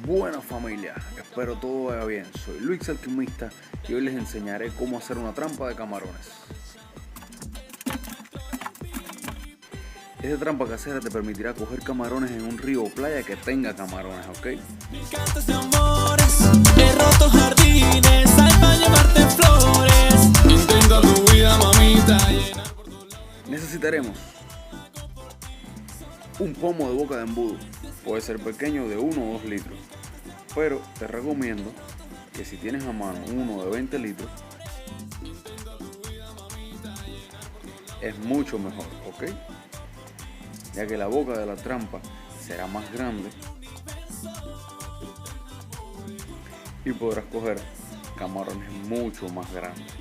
Buena familia, espero todo vaya bien. Soy Luis Alquimista y hoy les enseñaré cómo hacer una trampa de camarones. Esta trampa casera te permitirá coger camarones en un río o playa que tenga camarones, ¿ok? Necesitaremos un pomo de boca de embudo, puede ser pequeño, de 1 o 2 litros, pero te recomiendo que si tienes a mano uno de 20 litros es mucho mejor, ¿ok? Ya que la boca de la trampa será más grande y podrás coger camarones mucho más grandes.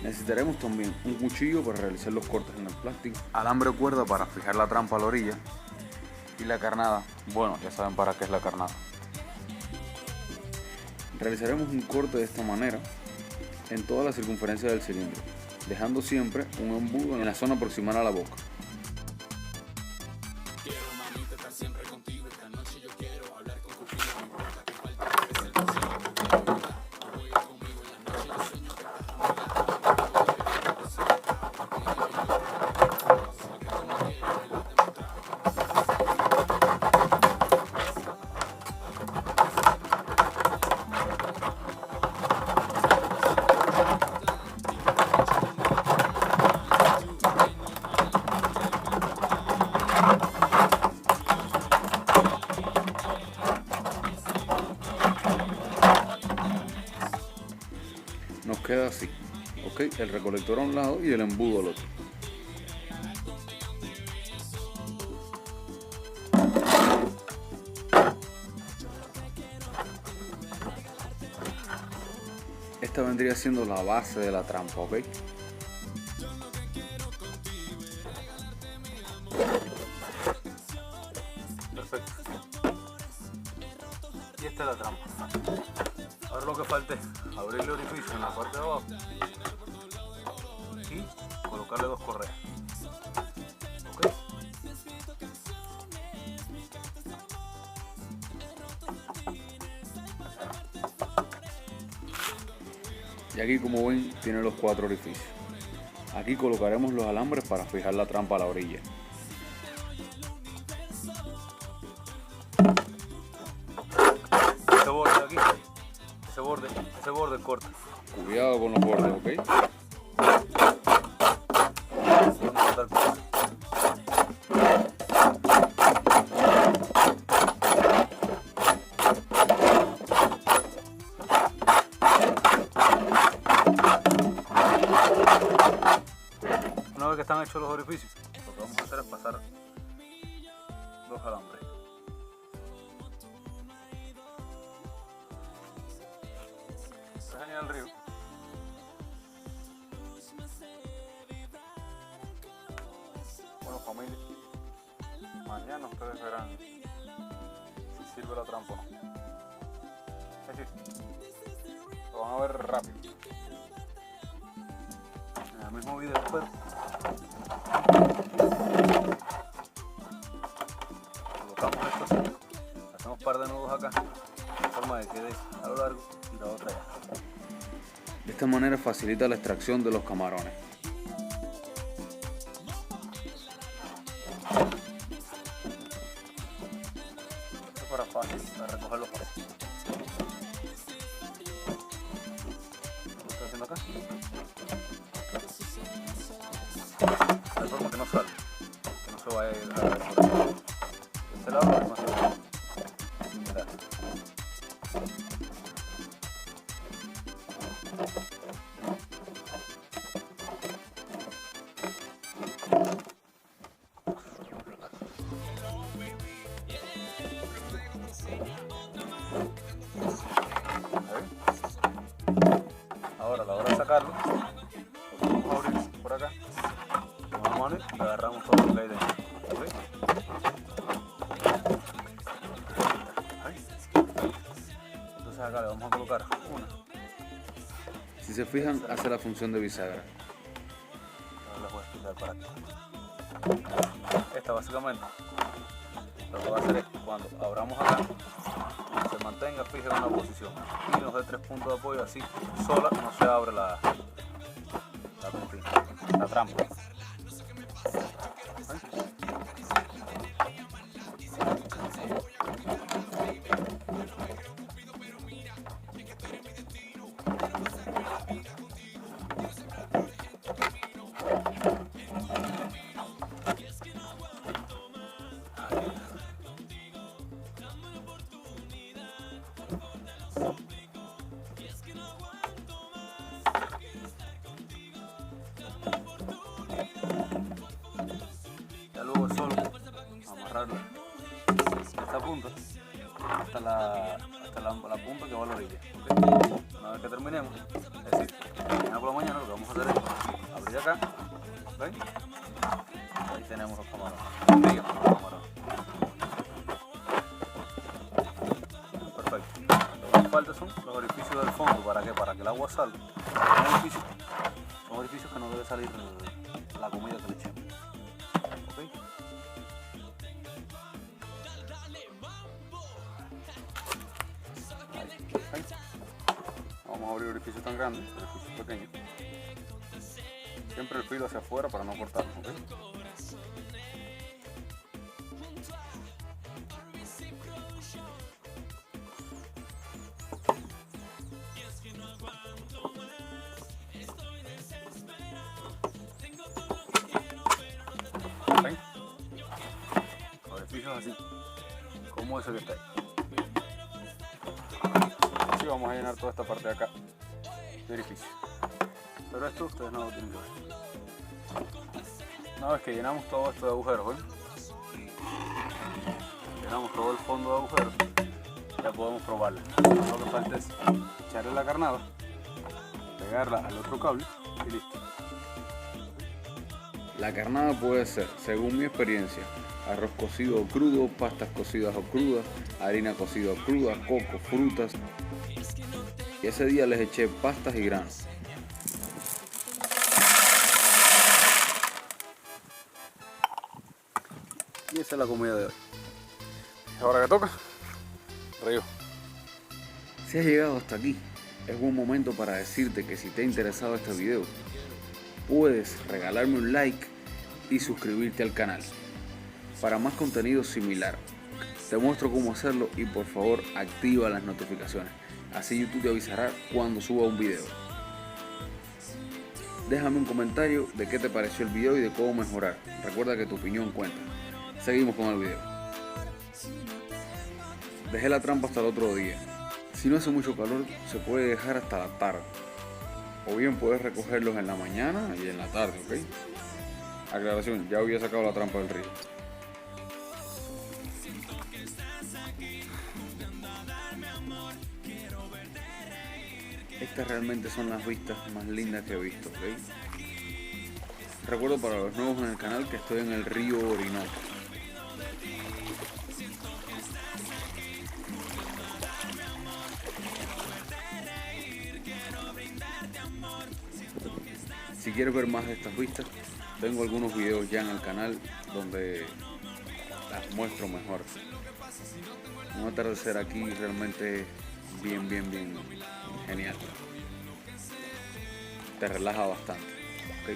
Necesitaremos también un cuchillo para realizar los cortes en el plástico, alambre o cuerda para fijar la trampa a la orilla y la carnada. Bueno, ya saben para qué es la carnada. Realizaremos un corte de esta manera en toda la circunferencia del cilindro, dejando siempre un embudo en la zona proximal a la boca. Nos queda así, ¿ok? El recolector a un lado y el embudo al otro. Esta vendría siendo la base de la trampa, ¿ok? Perfecto. Y esta es la trampa. Ahora lo que falta es abrir el orificio en la parte de abajo y colocarle 2 correas. ¿Ok? Y aquí, como ven, tiene los 4 orificios. Aquí colocaremos los alambres para fijar la trampa a la orilla. Este borde de aquí, ese borde corta. Cuidado con los bordes, ¿ok? Una vez que están hechos los orificios, lo que vamos a hacer es pasar 2 alambres. Esto es genial el río. Bueno, familia, mañana ustedes verán si sirve la trampa o no. Es decir, lo van a ver rápido. En el mismo video, pero colocamos esto así, hacemos un par de nudos acá, de forma de que quede a lo largo y la otra allá. De esta manera facilita la extracción de los camarones. Esto para fácil, para recogerlo fácil. ¿Lo estoy haciendo acá? De forma que no salga, que no se vaya a ir a ver por aquí. De este lado es más fácil. Ahora a la hora de sacarlo, lo vamos a abrir por acá, vamos a y agarramos todo lo que hay dentro. ¿Okay? Entonces acá le vamos a colocar una. Si se fijan, hace la función de bisagra. Ahora les voy a explicar para qué. Esta básicamente lo que va a hacer es cuando abramos acá se mantenga fija en una posición y nos dé 3 puntos de apoyo, así sola no se abre la trampa. Ya luego es solo amarrarlo esta punta hasta la punta que va a la orilla, ¿okay? Una vez que terminemos, es decir, mañana por la mañana lo que vamos a hacer es abrir acá, ¿ven? Ahí tenemos los camarones. Perfecto. Lo que nos falta son los orificios del fondo. ¿Para qué? Para que el agua salga. Son orificios que no debe salir la comida que le echemos. ¿Okay? Ahí. Vamos a abrir orificios tan grandes, orificios pequeños. Siempre el filo hacia afuera para no cortarlo, ¿okay? ¿Ven? Orificios así, como ese que está ahí. Así vamos a llenar toda esta parte de acá de orificio. Pero esto ustedes no lo tienen que ver. Una vez que llenamos todo esto de agujeros, ¿ven? Llenamos todo el fondo de agujeros, ya podemos probarla. Lo que falta es echarle la carnada, pegarla al otro cable y listo. La carnada puede ser, según mi experiencia, arroz cocido o crudo, pastas cocidas o crudas, harina cocida o cruda, coco, frutas. Y ese día les eché pastas y granos. Y esa es la comida de hoy. Ahora que toca, río. Si has llegado hasta aquí, es buen momento para decirte que si te ha interesado este video, puedes regalarme un like y suscribirte al canal para más contenido similar. Te muestro cómo hacerlo y por favor activa las notificaciones, así YouTube te avisará cuando suba un video. Déjame un comentario de qué te pareció el video y de cómo mejorar. Recuerda que tu opinión cuenta. Seguimos con el video. Dejé la trampa hasta el otro día. Si no hace mucho calor, se puede dejar hasta la tarde. O bien puedes recogerlos en la mañana y en la tarde, ¿ok? Aclaración, ya había sacado la trampa del río. Estas realmente son las vistas más lindas que he visto, ¿ok? Recuerdo para los nuevos en el canal que estoy en el río Orinoco. Si quieres ver más de estas vistas, tengo algunos videos ya en el canal donde las muestro mejor. Un atardecer aquí realmente bien genial. Te relaja bastante, ¿ok?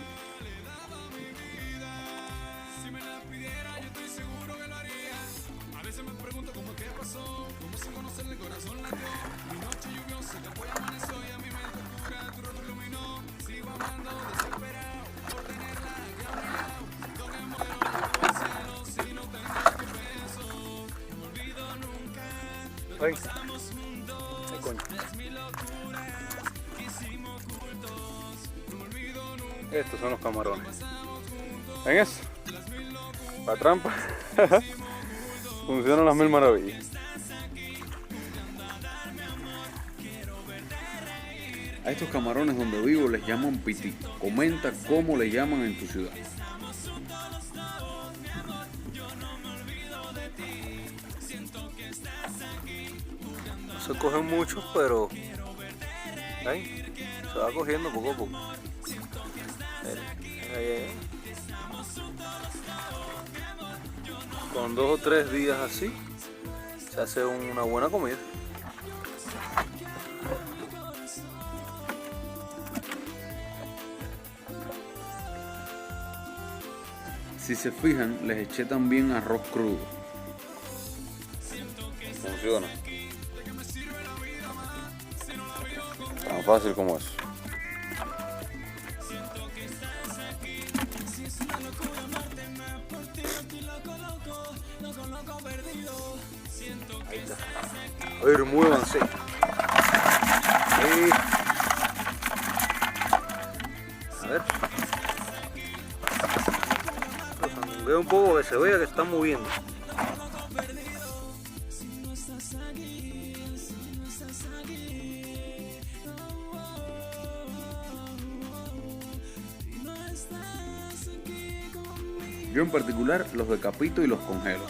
Ven. Ay, coño. Estos son los camarones. ¿Ven eso? La trampa. Funcionan las mil maravillas. A estos camarones donde vivo les llaman pití. Comenta cómo le llaman en tu ciudad. No se cogen mucho, pero ahí se va cogiendo poco a poco. con 2 o 3 días así se hace una buena comida. Si se fijan, les eché también arroz crudo. Funciona. Tan fácil como eso. Ahí está. A ver, muévanse. Ahí. A ver. Veo un poco que se vea que están moviendo. Yo en particular los decapito y los congelo.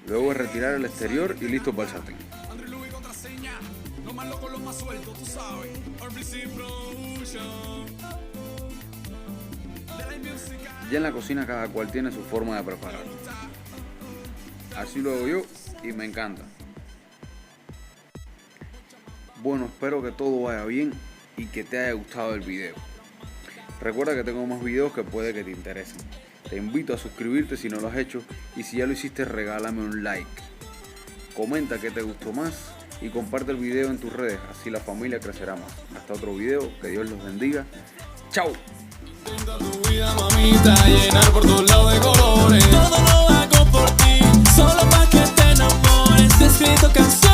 Luego de retirar el exterior y listo para el sartén. Ya en la cocina cada cual tiene su forma de prepararlo. Así lo hago yo y me encanta. Bueno, espero que todo vaya bien y que te haya gustado el video. Recuerda que tengo más videos que puede que te interesen. Te invito a suscribirte si no lo has hecho y si ya lo hiciste regálame un like. Comenta qué te gustó más y comparte el video en tus redes, así la familia crecerá más. Hasta otro video, que Dios los bendiga. ¡Chao! Tu vida, mamita, llenar por todos lados de colores. Todo lo hago por ti, solo para que te enamores. Te he escrito canciones.